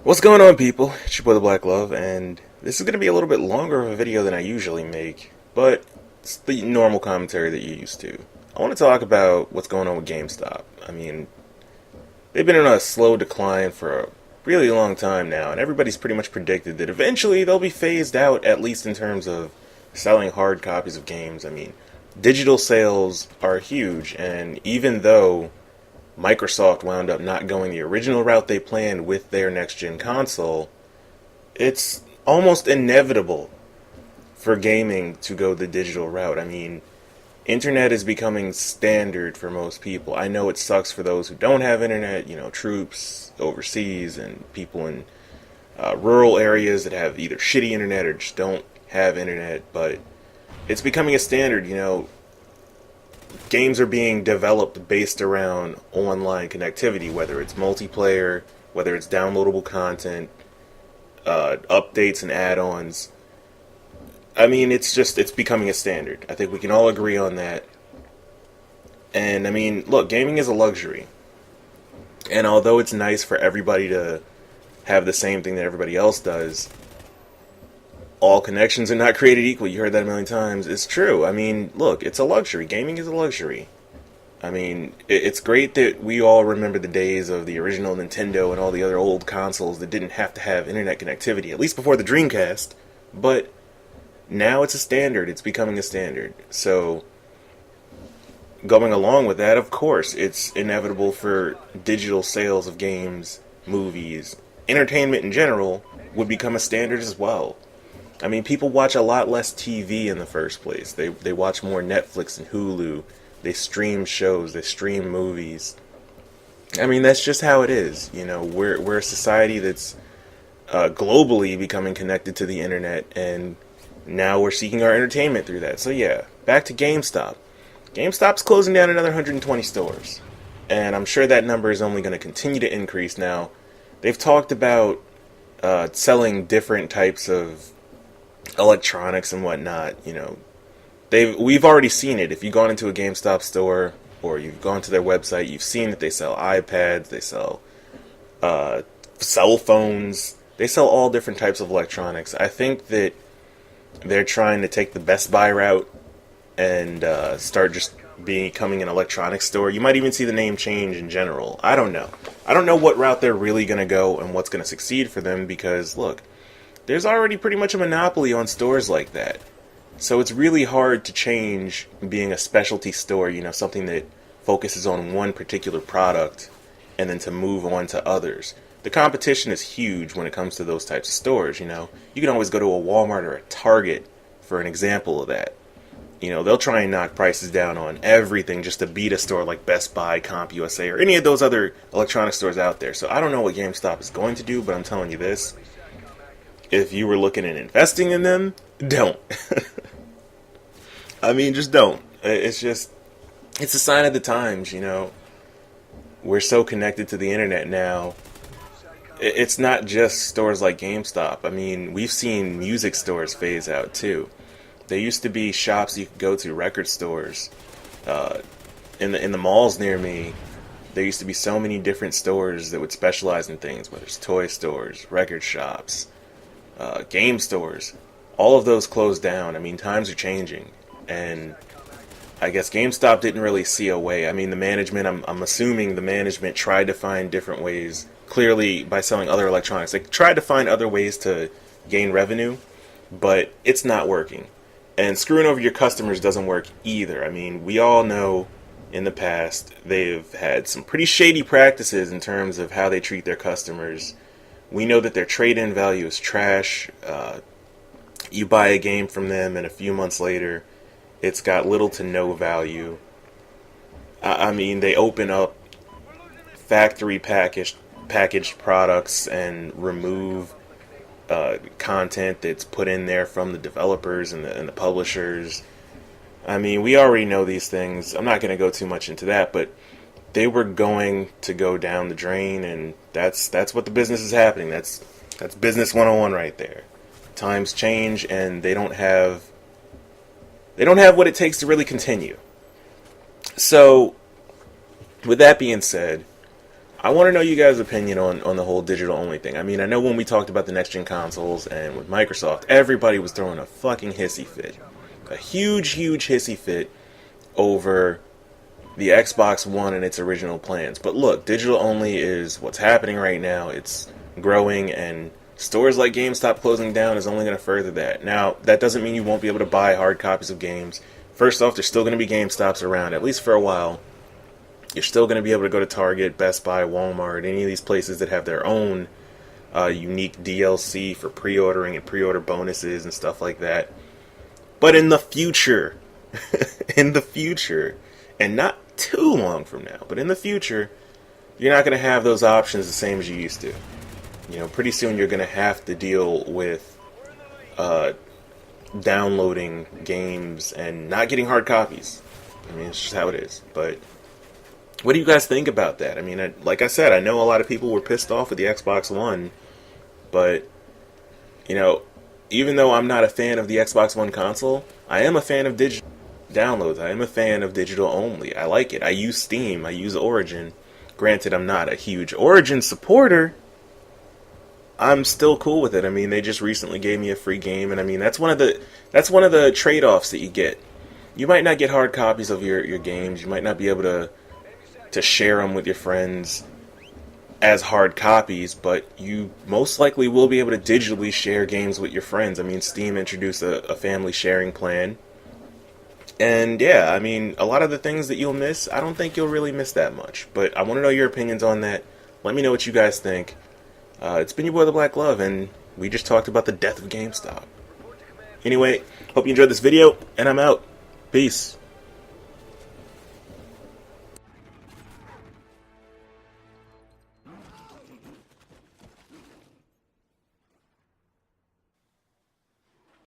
What's going on, people? It's your boy the Black Love, and this is going to be a little bit longer of a video than I usually make, but it's the normal commentary that you're used to. I want to talk about what's going on with GameStop. I mean, they've been in a slow decline for a really long time now, and everybody's pretty much predicted that eventually they'll be phased out, at least in terms of selling hard copies of games. I mean, digital sales are huge, and even though Microsoft wound up not going the original route they planned with their next gen console, it's almost inevitable for gaming to go the digital route. I mean, internet is becoming standard for most people. I know it sucks for those who don't have internet, troops overseas and people in rural areas that have either shitty internet or just don't have internet, but it's becoming a standard. Games are being developed based around online connectivity, whether it's multiplayer, whether it's downloadable content, updates and add-ons. I mean, it's becoming a standard. I think we can all agree on that. And I mean, look, gaming is a luxury. And although it's nice for everybody to have the same thing that everybody else does, all connections are not created equal. You heard that a million times. It's true. I mean, look, it's a luxury. Gaming is a luxury. I mean, it's great that we all remember the days of the original Nintendo and all the other old consoles that didn't have to have internet connectivity, at least before the Dreamcast. But now it's a standard. It's becoming a standard. So, going along with that, of course, it's inevitable for digital sales of games, movies, entertainment in general would become a standard as well. I mean, people watch a lot less TV in the first place. They watch more Netflix and Hulu. They stream shows. They stream movies. I mean, that's just how it is. We're a society that's globally becoming connected to the internet, and now we're seeking our entertainment through that. So yeah, back to GameStop. GameStop's closing down another 120 stores, and I'm sure that number is only going to continue to increase. Now, they've talked about selling different types of electronics and whatnot. We've already seen it. If you've gone into a GameStop store or you've gone to their website, you've seen that they sell iPads, they sell cell phones, they sell all different types of electronics. I think that they're trying to take the Best Buy route and start just becoming an electronics store. You might even see the name change in general. I don't know. I don't know what route they're really going to go and what's going to succeed for them, because look, there's already pretty much a monopoly on stores like that. So it's really hard to change being a specialty store, something that focuses on one particular product, and then to move on to others. The competition is huge when it comes to those types of stores. You can always go to a Walmart or a Target for an example of that. They'll try and knock prices down on everything just to beat a store like Best Buy, CompUSA, or any of those other electronic stores out there. So I don't know what GameStop is going to do, but I'm telling you this. If you were looking at investing in them, don't. I mean, just don't. It's a sign of the times, We're so connected to the internet now. It's not just stores like GameStop. I mean, we've seen music stores phase out too. There used to be shops you could go to, record stores. In the malls near me, there used to be so many different stores that would specialize in things, whether it's toy stores, record shops, game stores. All of those closed down. I mean, times are changing, and I guess GameStop didn't really see a way. I mean, the management, I'm assuming the management tried to find different ways, clearly by selling other electronics. They tried to find other ways to gain revenue, but it's not working. And screwing over your customers doesn't work either. I mean, we all know in the past they've had some pretty shady practices in terms of how they treat their customers. We know that their trade-in value is trash. You buy a game from them, and a few months later, it's got little to no value. I mean, they open up factory packaged products and remove content that's put in there from the developers and the publishers. I mean, we already know these things. I'm not going to go too much into that, but they were going to go down the drain, and that's what the business is happening. That's business 101 right there. Times change, and they don't have what it takes to really continue. So, with that being said, I want to know you guys' opinion on the whole digital only thing. I mean, I know when we talked about the next gen consoles and with Microsoft, everybody was throwing a fucking hissy fit. A huge, huge hissy fit over the Xbox One and its original plans. But look, digital only is what's happening right now. It's growing, and stores like GameStop closing down is only going to further that. Now, that doesn't mean you won't be able to buy hard copies of games. First off, there's still going to be GameStops around, at least for a while. You're still going to be able to go to Target, Best Buy, Walmart, any of these places that have their own unique DLC for pre-ordering and pre-order bonuses and stuff like that. But in the future, in the future, and not too long from now, but in the future, you're not going to have those options the same as you used to. You know, pretty soon you're going to have to deal with downloading games and not getting hard copies. I mean, it's just how it is. But what do you guys think about that? I mean, like I said, I know a lot of people were pissed off with the Xbox One, but, you know, even though I'm not a fan of the Xbox One console, I am a fan of digital downloads. I am a fan of digital only. I like it. I use Steam. I use Origin. Granted, I'm not a huge Origin supporter. I'm still cool with it. I mean, they just recently gave me a free game, and I mean, that's one of the trade-offs that you get. You might not get hard copies of your games. You might not be able to share them with your friends as hard copies, but you most likely will be able to digitally share games with your friends. I mean, Steam introduced a family sharing plan. And yeah, I mean, a lot of the things that you'll miss, I don't think you'll really miss that much. But I want to know your opinions on that. Let me know what you guys think. It's been your boy, The Black Glove, and we just talked about the death of GameStop. Anyway, hope you enjoyed this video, and I'm out. Peace.